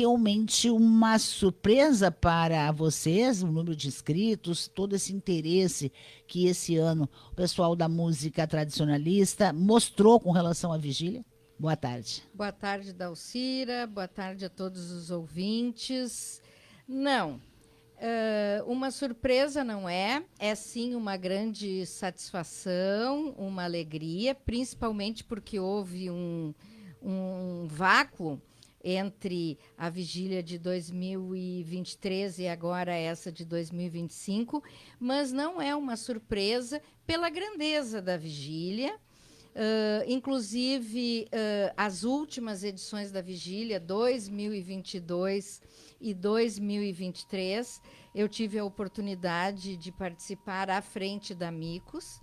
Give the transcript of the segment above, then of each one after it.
realmente uma surpresa para vocês, o número de inscritos, todo esse interesse que esse ano o pessoal da música tradicionalista mostrou com relação à vigília? Boa tarde. Boa tarde, Dalcira. Boa tarde a todos os ouvintes. Não, uma surpresa não é. É sim uma grande satisfação, uma alegria, principalmente porque houve um vácuo entre a vigília de 2023 e agora essa de 2025, mas não é uma surpresa pela grandeza da vigília. Inclusive, as últimas edições da Vigília, 2022 e 2023, eu tive a oportunidade de participar à frente da Micos,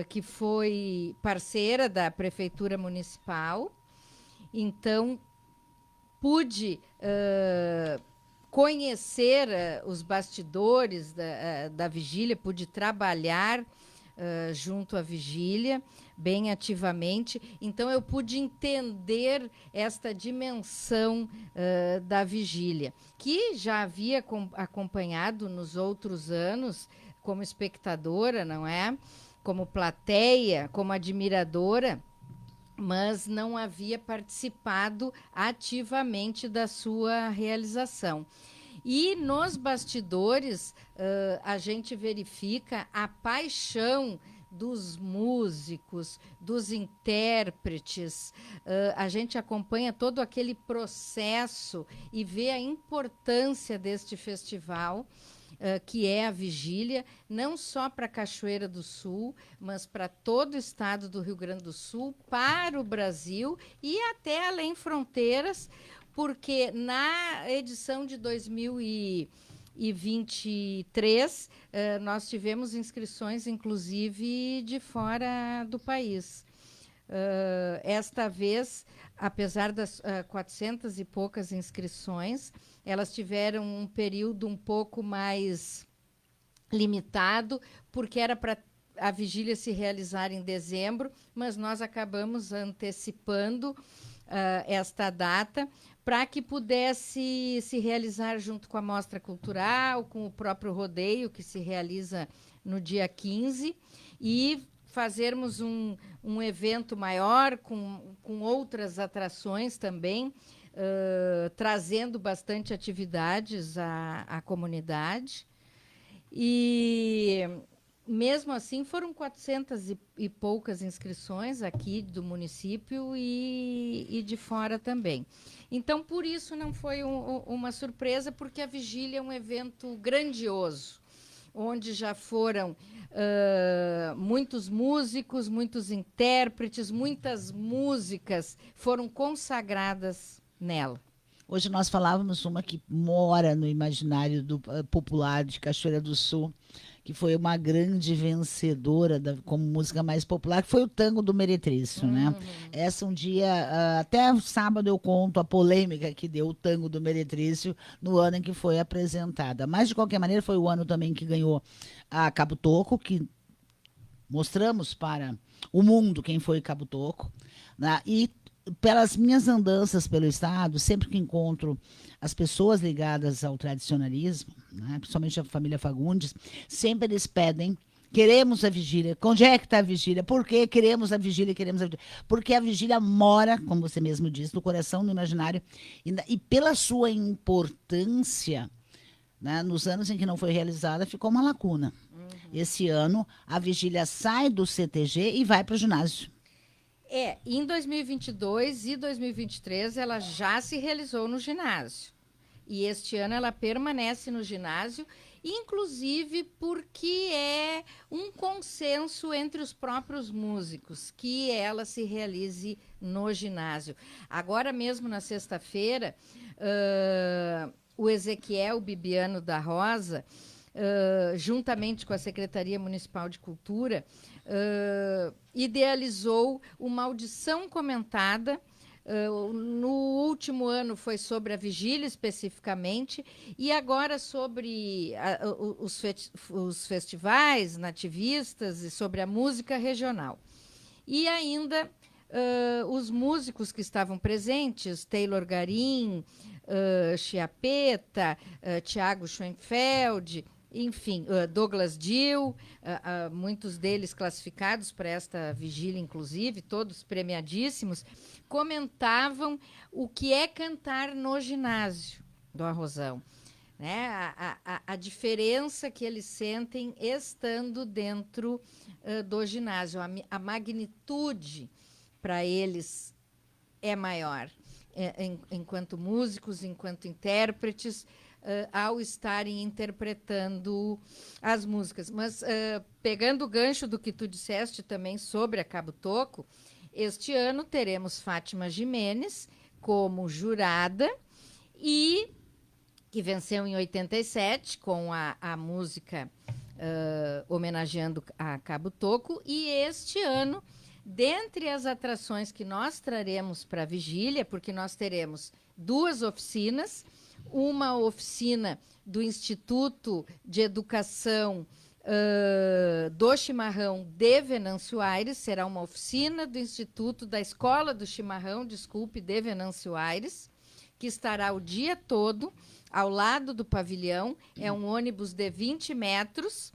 que foi parceira da Prefeitura Municipal. Então, pude conhecer os bastidores da Vigília, pude trabalhar junto à Vigília, bem ativamente. Então, eu pude entender esta dimensão da Vigília, que já havia acompanhado nos outros anos como espectadora, não é? Como plateia, como admiradora, mas não havia participado ativamente da sua realização. E nos bastidores, a gente verifica a paixão dos músicos, dos intérpretes. A gente acompanha todo aquele processo e vê a importância deste festival, que é a Vigília, não só para Cachoeira do Sul, mas para todo o estado do Rio Grande do Sul, para o Brasil e até além fronteiras, porque na edição de 2023 nós tivemos inscrições, inclusive, de fora do país. Esta vez, apesar das 400 e poucas inscrições, elas tiveram um período um pouco mais limitado, porque era para a vigília se realizar em dezembro, mas nós acabamos antecipando esta data para que pudesse se realizar junto com a Mostra Cultural, com o próprio rodeio, que se realiza no dia 15, e fazermos um evento maior com outras atrações também, trazendo bastante atividades à comunidade. E mesmo assim foram 400 e poucas inscrições aqui do município e de fora também. Então, por isso não foi uma surpresa, porque a vigília é um evento grandioso, onde já foram muitos músicos, muitos intérpretes, muitas músicas foram consagradas nela. Hoje nós falávamos uma que mora no imaginário popular de Cachoeira do Sul, que foi uma grande vencedora como música mais popular, que foi o Tango do Meretrício, né? Essa um dia, até sábado eu conto a polêmica que deu o Tango do Meretrício no ano em que foi apresentada. Mas, de qualquer maneira, foi o ano também que ganhou a Cabo Toco, que mostramos para o mundo quem foi Cabo Toco, né? E pelas minhas andanças pelo estado, sempre que encontro as pessoas ligadas ao tradicionalismo, né, principalmente a família Fagundes, sempre eles pedem: queremos a vigília. Onde é que está a vigília? Por que queremos a vigília? Queremos a vigília? Porque a vigília mora, como você mesmo disse, no coração, no imaginário, e pela sua importância, né, nos anos em que não foi realizada, ficou uma lacuna. Esse ano, a vigília sai do CTG e vai para o ginásio. Em 2022 e 2023 ela já se realizou no ginásio. E este ano ela permanece no ginásio, inclusive porque é um consenso entre os próprios músicos que ela se realize no ginásio. Agora mesmo na sexta-feira, o Ezequiel Bibiano da Rosa, juntamente com a Secretaria Municipal de Cultura, idealizou uma audição comentada. No último ano foi sobre a vigília especificamente, e agora sobre os festivais nativistas e sobre a música regional. E ainda os músicos que estavam presentes, Taylor Garim, Chiappetta, Tiago Schoenfeld, enfim, Douglas Dill, muitos deles classificados para esta vigília, inclusive, todos premiadíssimos, comentavam o que é cantar no ginásio do Arrozão. Né? A diferença que eles sentem estando dentro do ginásio, a magnitude para eles é maior, enquanto músicos, enquanto intérpretes, ao estarem interpretando as músicas. Mas, pegando o gancho do que tu disseste também sobre a Cabo Toco, este ano teremos Fátima Gimenez como jurada, e que venceu em 87 com a música homenageando a Cabo Toco, e este ano, dentre as atrações que nós traremos para a vigília, porque nós teremos 2 oficinas, uma oficina do Instituto de Educação do Chimarrão de Venâncio Aires, será uma oficina do Instituto da Escola do Chimarrão, de Venâncio Aires, que estará o dia todo ao lado do pavilhão. É um ônibus de 20 metros,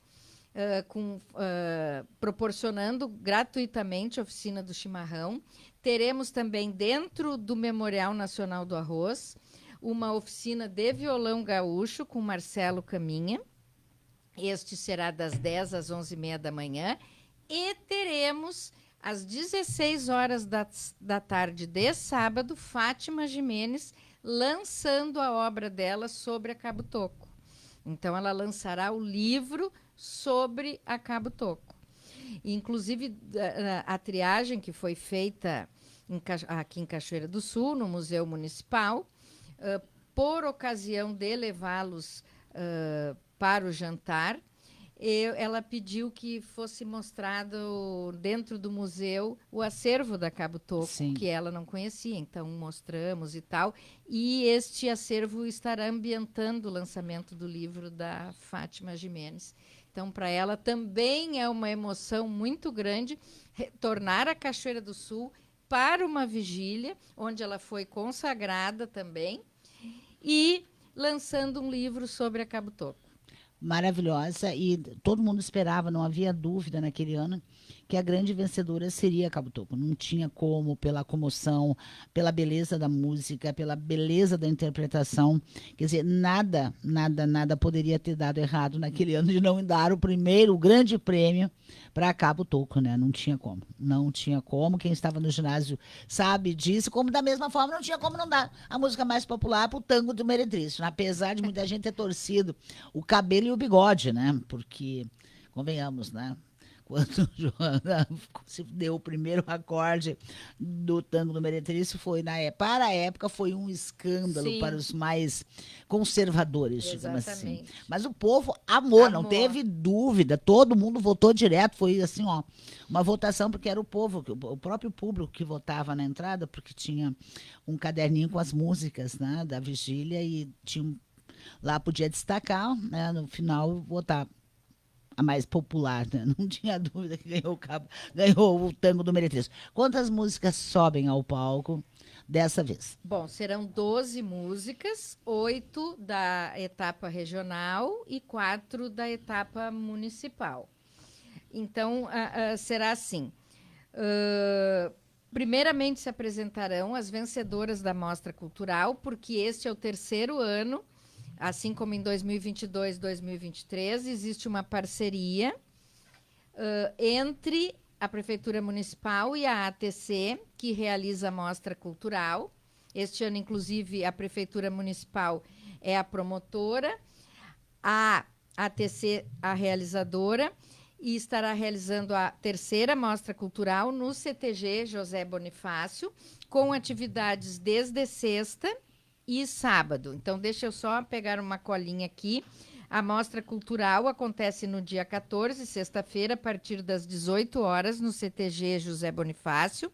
proporcionando gratuitamente a oficina do chimarrão. Teremos também, dentro do Memorial Nacional do Arroz, uma oficina de violão gaúcho com Marcelo Caminha. Este será das 10 às 11h30 da manhã. E teremos, às 16 horas da tarde de sábado, Fátima Gimenez lançando a obra dela sobre a Cabo Toco. Então, ela lançará o livro sobre a Cabo Toco. Inclusive, a triagem que foi feita aqui em Cachoeira do Sul, no Museu Municipal, por ocasião de levá-los para o jantar, ela pediu que fosse mostrado dentro do museu o acervo da Cabo Toco, sim, que ela não conhecia, então mostramos e tal, e este acervo estará ambientando o lançamento do livro da Fátima Gimenez. Então, para ela também é uma emoção muito grande retornar à Cachoeira do Sul para uma vigília, onde ela foi consagrada também, e lançando um livro sobre a Cabo Toco. Maravilhosa, e todo mundo esperava, não havia dúvida naquele ano que a grande vencedora seria a Cabo Toco. Não tinha como, pela comoção, pela beleza da música, pela beleza da interpretação. Quer dizer, nada poderia ter dado errado naquele ano de não dar o grande prêmio para a Cabo Toco, né? Não tinha como. Não tinha como. Quem estava no ginásio sabe disso, como da mesma forma não tinha como não dar a música mais popular para o Tango do Meretriz, apesar de muita gente ter torcido o cabelo e o bigode, né? Porque, convenhamos, né? Quando Joana se deu o primeiro acorde do Tango do Meretriz, para a época foi um escândalo, sim, para os mais conservadores, digamos assim. Mas o povo amou, não teve dúvida, todo mundo votou direto, foi assim, ó, uma votação, porque era o povo, o próprio público que votava na entrada, porque tinha um caderninho com as músicas, né, da vigília, e tinha, lá podia destacar, né, no final votar a mais popular, né? Não tinha dúvida que ganhou o Tango do Meretriz. Quantas músicas sobem ao palco dessa vez? Bom, serão 12 músicas, 8 da etapa regional e 4 da etapa municipal. Então, será assim. Primeiramente se apresentarão as vencedoras da Mostra Cultural, porque este é o 3º ano. Assim como em 2022 e 2023, existe uma parceria entre a Prefeitura Municipal e a ATC, que realiza a Mostra Cultural. Este ano, inclusive, a Prefeitura Municipal é a promotora, a ATC a realizadora, e estará realizando a 3ª Mostra Cultural no CTG José Bonifácio, com atividades desde sexta e sábado. Então, deixa eu só pegar uma colinha aqui. A Mostra Cultural acontece no dia 14, sexta-feira, a partir das 18 horas, no CTG José Bonifácio.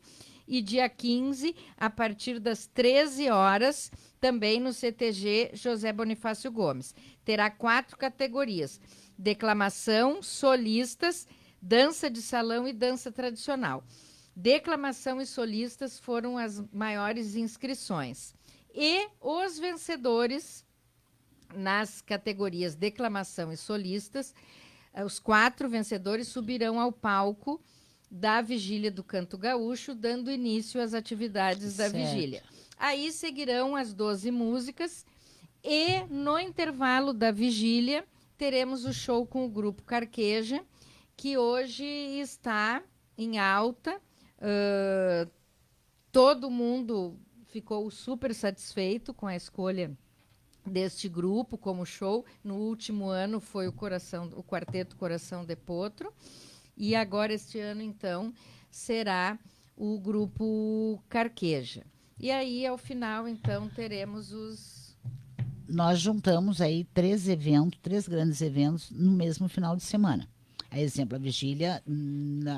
E dia 15, a partir das 13 horas, também no CTG José Bonifácio Gomes. Terá 4 categorias: declamação, solistas, dança de salão e dança tradicional. Declamação e solistas foram as maiores inscrições. E os vencedores nas categorias declamação e solistas, os 4 vencedores subirão ao palco da Vigília do Canto Gaúcho, dando início às atividades da vigília. Aí seguirão as 12 músicas e no intervalo da vigília teremos o show com o Grupo Carqueja, que hoje está em alta. Todo mundo ficou super satisfeito com a escolha deste grupo como show. No último ano foi o Quarteto Coração de Potro. E agora, este ano, então, será o Grupo Carqueja. E aí, ao final, então, teremos os... Nós juntamos aí 3 grandes eventos no mesmo final de semana. A exemplo, a vigília,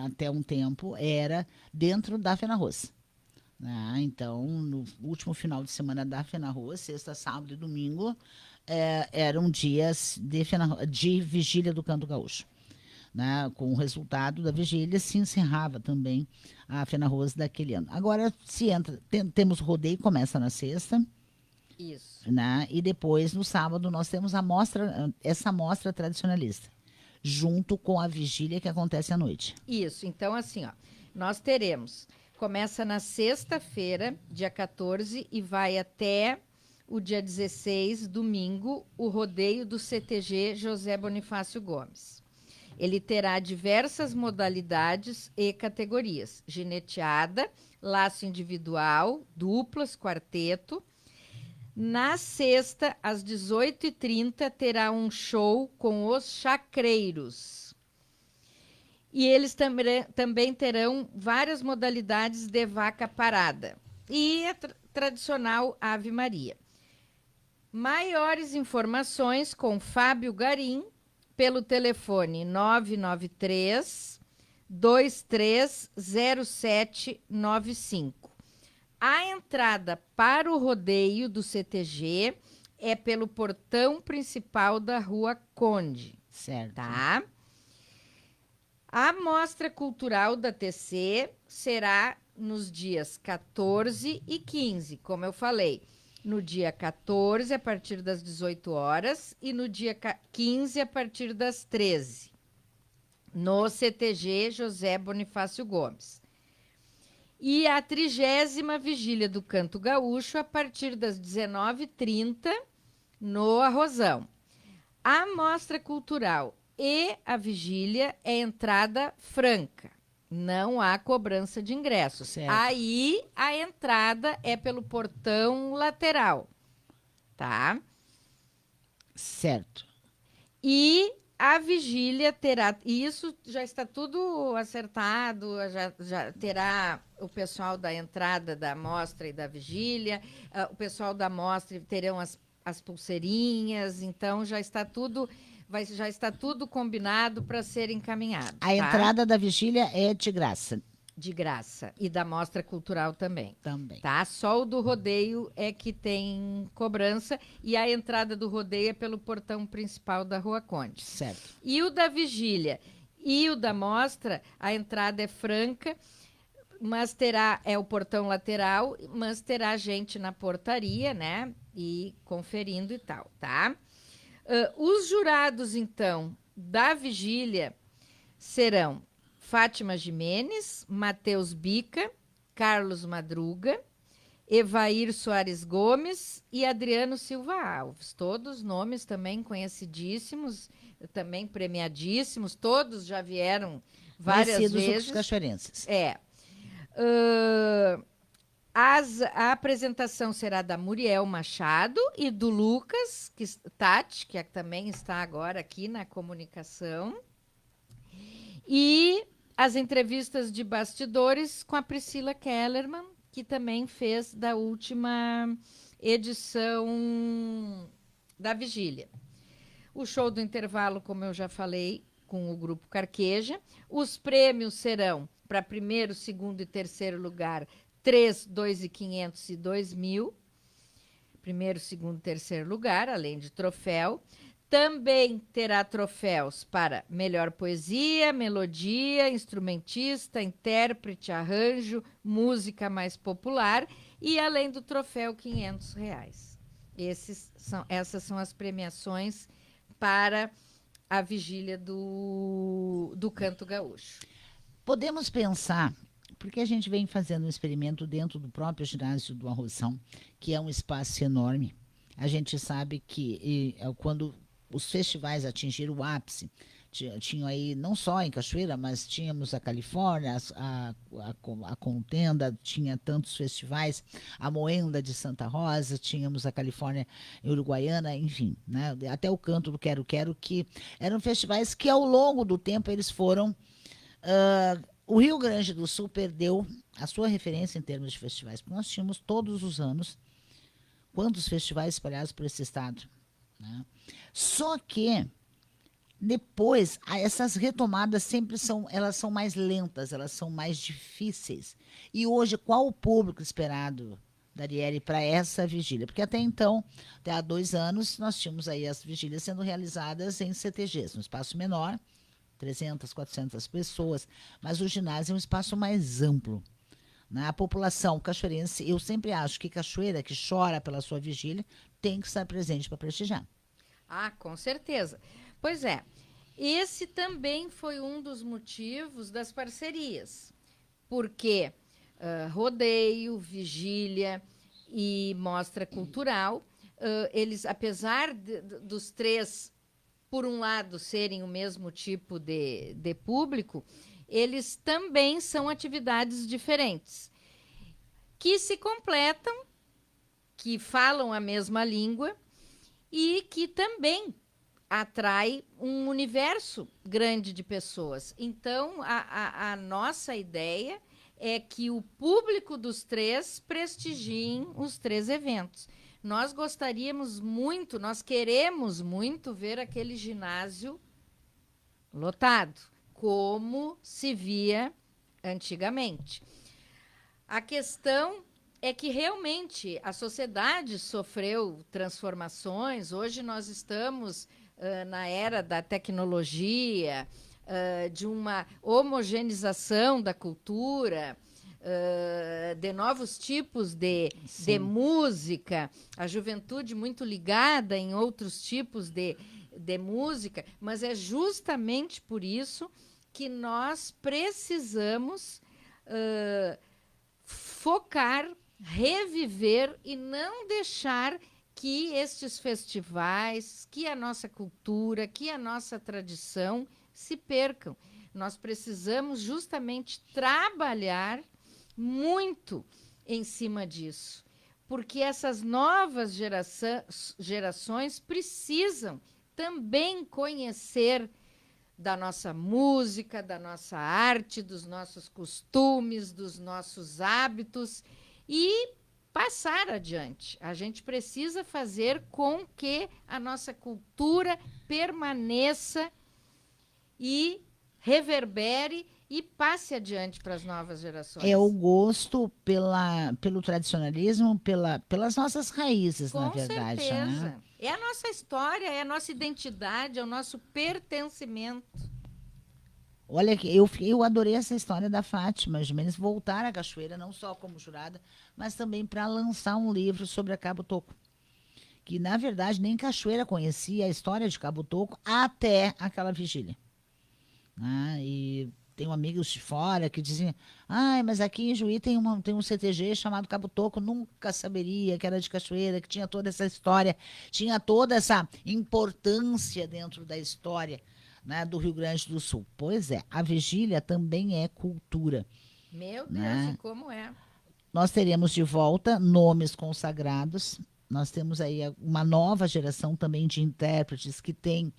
até um tempo, era dentro da Fenarroz. Então, no último final de semana da Fenarroz, sexta, sábado e domingo, eram dias de vigília do Canto Gaúcho. Com o resultado da vigília, se encerrava também a Fenarroz daquele ano. Agora, temos o rodeio, começa na sexta. Isso. E depois, no sábado, nós temos essa mostra tradicionalista, junto com a vigília que acontece à noite. Isso. Então, assim, nós teremos... Começa na sexta-feira, dia 14, e vai até o dia 16, domingo, o rodeio do CTG José Bonifácio Gomes. Ele terá diversas modalidades e categorias: gineteada, laço individual, duplas, quarteto. Na sexta, às 18h30, terá um show com os chacreiros. E eles também terão várias modalidades de vaca parada. E a tradicional Ave Maria. Maiores informações com Fábio Garim, pelo telefone 993 230795. A entrada para o rodeio do CTG é pelo portão principal da Rua Conde. Certo. Tá? A Mostra Cultural da TC será nos dias 14 e 15, como eu falei. No dia 14, a partir das 18 horas, e no dia 15, a partir das 13, no CTG José Bonifácio Gomes. E a 30ª Vigília do Canto Gaúcho, a partir das 19h30, no Arrozão. A Mostra Cultural e a vigília é entrada franca. Não há cobrança de ingressos. Certo. Aí a entrada é pelo portão lateral. Tá? Certo. E a vigília terá... Isso já está tudo acertado, já terá o pessoal da entrada da mostra e da vigília, o pessoal da mostra terão as pulseirinhas, então já está tudo... já está tudo combinado para ser encaminhado. A entrada da vigília é de graça. De graça. E da mostra cultural também. Também. Tá? Só o do rodeio é que tem cobrança e a entrada do rodeio é pelo portão principal da Rua Conde. Certo. E o da vigília e o da mostra, a entrada é franca, mas é o portão lateral, mas terá gente na portaria, né? E conferindo e tal, tá? Os jurados, então, da vigília serão Fátima Jimenez, Matheus Bica, Carlos Madruga, Evair Soares Gomes e Adriano Silva Alves. Todos nomes também conhecidíssimos, também premiadíssimos, todos já vieram várias vezes. Os cachoeirenses. A apresentação será da Muriel Machado e do Lucas Tati, que também está agora aqui na comunicação. E as entrevistas de bastidores com a Priscila Kellerman, que também fez da última edição da Vigília. O show do intervalo, como eu já falei, com o Grupo Carqueja. Os prêmios serão para primeiro, segundo e terceiro lugar, 3, 2.500 e 2.000. Primeiro, segundo e terceiro lugar, além de troféu. Também terá troféus para melhor poesia, melodia, instrumentista, intérprete, arranjo, música mais popular e além do troféu R$ 500. Essas são as premiações para a vigília do Canto Gaúcho. Podemos pensar, porque a gente vem fazendo um experimento dentro do próprio ginásio do Arroção, que é um espaço enorme. A gente sabe que quando os festivais atingiram o ápice, tinham aí, não só em Cachoeira, mas tínhamos a Califórnia, a Contenda, tinha tantos festivais, a Moenda de Santa Rosa, tínhamos a Califórnia Uruguaiana, enfim, né? Até o Canto do Quero Quero, que eram festivais que ao longo do tempo eles foram... o Rio Grande do Sul perdeu a sua referência em termos de festivais, porque nós tínhamos todos os anos quantos festivais espalhados por esse estado, né? Só que depois essas retomadas elas são mais lentas, elas são mais difíceis. E hoje qual o público esperado, Darielle, para essa vigília? Porque até então, até há 2 anos, nós tínhamos aí as vigílias sendo realizadas em CTGs, no espaço menor, 300, 400 pessoas, mas o ginásio é um espaço mais amplo. A população cachoeirense, eu sempre acho que Cachoeira, que chora pela sua vigília, tem que estar presente para prestigiar. Ah, com certeza. Pois é, esse também foi um dos motivos das parcerias, porque rodeio, vigília e mostra cultural, eles, apesar dos três, por um lado, serem o mesmo tipo de público, eles também são atividades diferentes, que se completam, que falam a mesma língua e que também atrai um universo grande de pessoas. Então, a nossa ideia é que o público dos três prestigiem os 3 eventos. Nós gostaríamos muito, nós queremos muito ver aquele ginásio lotado, como se via antigamente. A questão é que realmente a sociedade sofreu transformações. Hoje nós estamos na era da tecnologia, de uma homogeneização da cultura, de novos tipos de música, a juventude muito ligada em outros tipos de música, mas é justamente por isso que nós precisamos focar, reviver e não deixar que estes festivais, que a nossa cultura, que a nossa tradição se percam. Nós precisamos justamente trabalhar muito em cima disso, porque essas novas gerações precisam também conhecer da nossa música, da nossa arte, dos nossos costumes, dos nossos hábitos e passar adiante. A gente precisa fazer com que a nossa cultura permaneça e reverbere e passe adiante para as novas gerações. É o gosto pelo tradicionalismo, pelas nossas raízes, na verdade. Com certeza. Né? É a nossa história, é a nossa identidade, é o nosso pertencimento. Olha, eu adorei essa história da Fátima Jimenez voltar à Cachoeira, não só como jurada, mas também para lançar um livro sobre a Cabo Toco. Que, na verdade, nem Cachoeira conhecia a história de Cabo Toco até aquela vigília. E tenho amigos de fora que dizem, mas aqui em Juí tem um CTG chamado Cabo Toco, nunca saberia que era de Cachoeira, que tinha toda essa história, tinha toda essa importância dentro da história, né, do Rio Grande do Sul. Pois é, a vigília também é cultura. Meu Deus, né? E como é? Nós teremos de volta nomes consagrados. Nós temos aí uma nova geração também de intérpretes que tem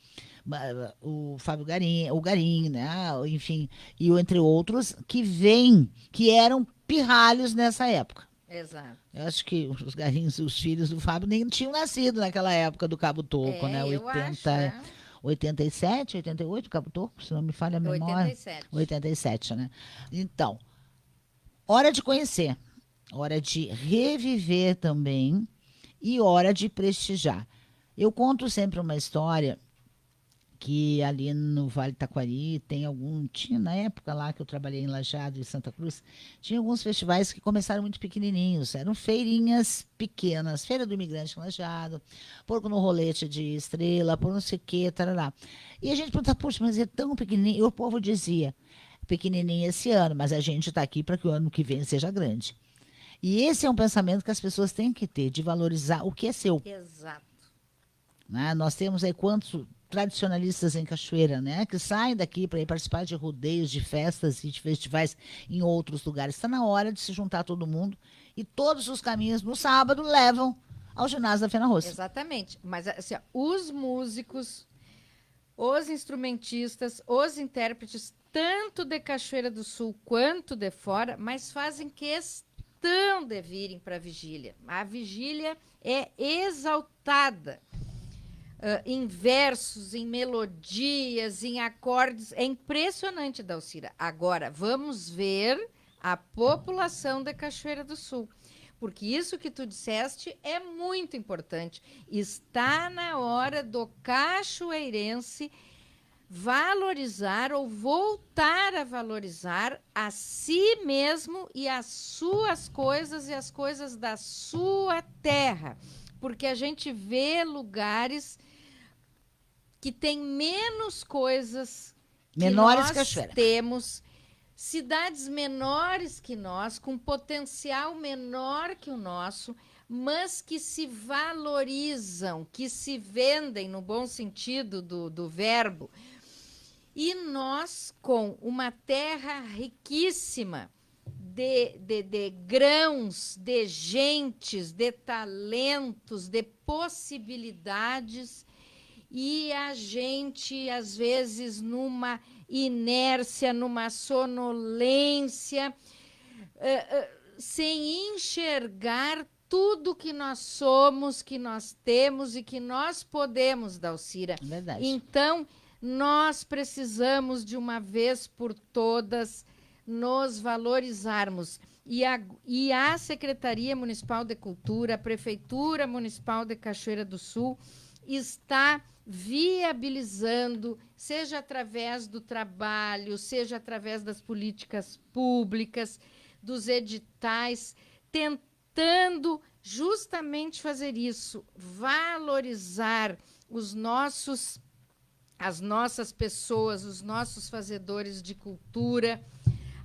o Fábio Garim, o Garim, né? Enfim, e entre outros que eram pirralhos nessa época. Exato. Eu acho que os Garins, os filhos do Fábio, nem tinham nascido naquela época do Cabo Toco, né? 87, 88, Cabo Toco, se não me falha a memória. 87, né? Então, hora de conhecer, hora de reviver também e hora de prestigiar. Eu conto sempre uma história que ali no Vale Taquari tinha na época lá que eu trabalhei em Lajeado e Santa Cruz, tinha alguns festivais que começaram muito pequenininhos, eram feirinhas pequenas, Feira do Imigrante em Lajeado, Porco no Rolete de Estrela, por não sei o que, tarará. E a gente perguntava, poxa, mas é tão pequenininho, e o povo dizia, pequenininho esse ano, mas a gente está aqui para que o ano que vem seja grande. E esse é um pensamento que as pessoas têm que ter, de valorizar o que é seu. Exato. Né? Nós temos aí quantos tradicionalistas em Cachoeira, né, que saem daqui para ir participar de rodeios, de festas e de festivais em outros lugares. Está na hora de se juntar todo mundo e todos os caminhos no sábado levam ao ginásio da Fena Roça. Exatamente. Mas assim, ó, os músicos, os instrumentistas, os intérpretes, tanto de Cachoeira do Sul quanto de fora, mas fazem questão de virem para a vigília. A vigília é exaltada. Em versos, em melodias, em acordes. É impressionante, Dalcira. Agora, vamos ver a população da Cachoeira do Sul. Porque isso que tu disseste é muito importante. Está na hora do cachoeirense valorizar ou voltar a valorizar a si mesmo e as suas coisas e as coisas da sua terra. Porque a gente vê lugares que tem menos coisas que menores nós que Cachoeira. temos, cidades menores que nós, com potencial menor que o nosso, mas que se valorizam, que se vendem no bom sentido do verbo. E nós, com uma terra riquíssima de grãos, de gentes, de talentos, de possibilidades, e a gente, às vezes, numa inércia, numa sonolência, sem enxergar tudo que nós somos, que nós temos e que nós podemos, Dalcira. Verdade. Então, nós precisamos, de uma vez por todas, nos valorizarmos. E a Secretaria Municipal de Cultura, a Prefeitura Municipal de Cachoeira do Sul, está viabilizando, seja através do trabalho, seja através das políticas públicas, dos editais, tentando justamente fazer isso, valorizar as nossas pessoas, os nossos fazedores de cultura,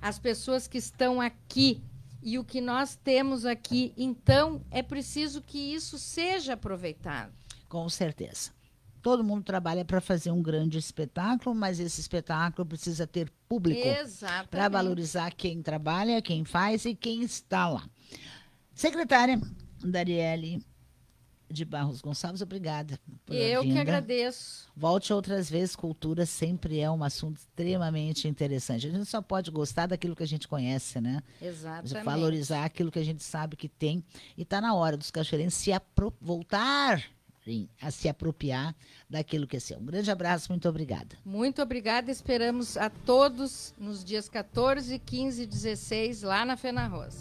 as pessoas que estão aqui e o que nós temos aqui. Então, é preciso que isso seja aproveitado. Com certeza. Todo mundo trabalha para fazer um grande espetáculo, mas esse espetáculo precisa ter público para valorizar quem trabalha, quem faz e quem está lá. Secretária Dariele de Barros Gonçalves, obrigada por Eu vinda. que agradeço. Volte outras vezes, cultura sempre é um assunto extremamente interessante. A gente só pode gostar daquilo que a gente conhece, né? Exatamente. Valorizar aquilo que a gente sabe que tem. E está na hora dos cachoeirenses voltar a se apropriar daquilo que é seu. Um grande abraço, muito obrigada. Muito obrigada, esperamos a todos nos dias 14, 15 e 16 lá na Fena Roça.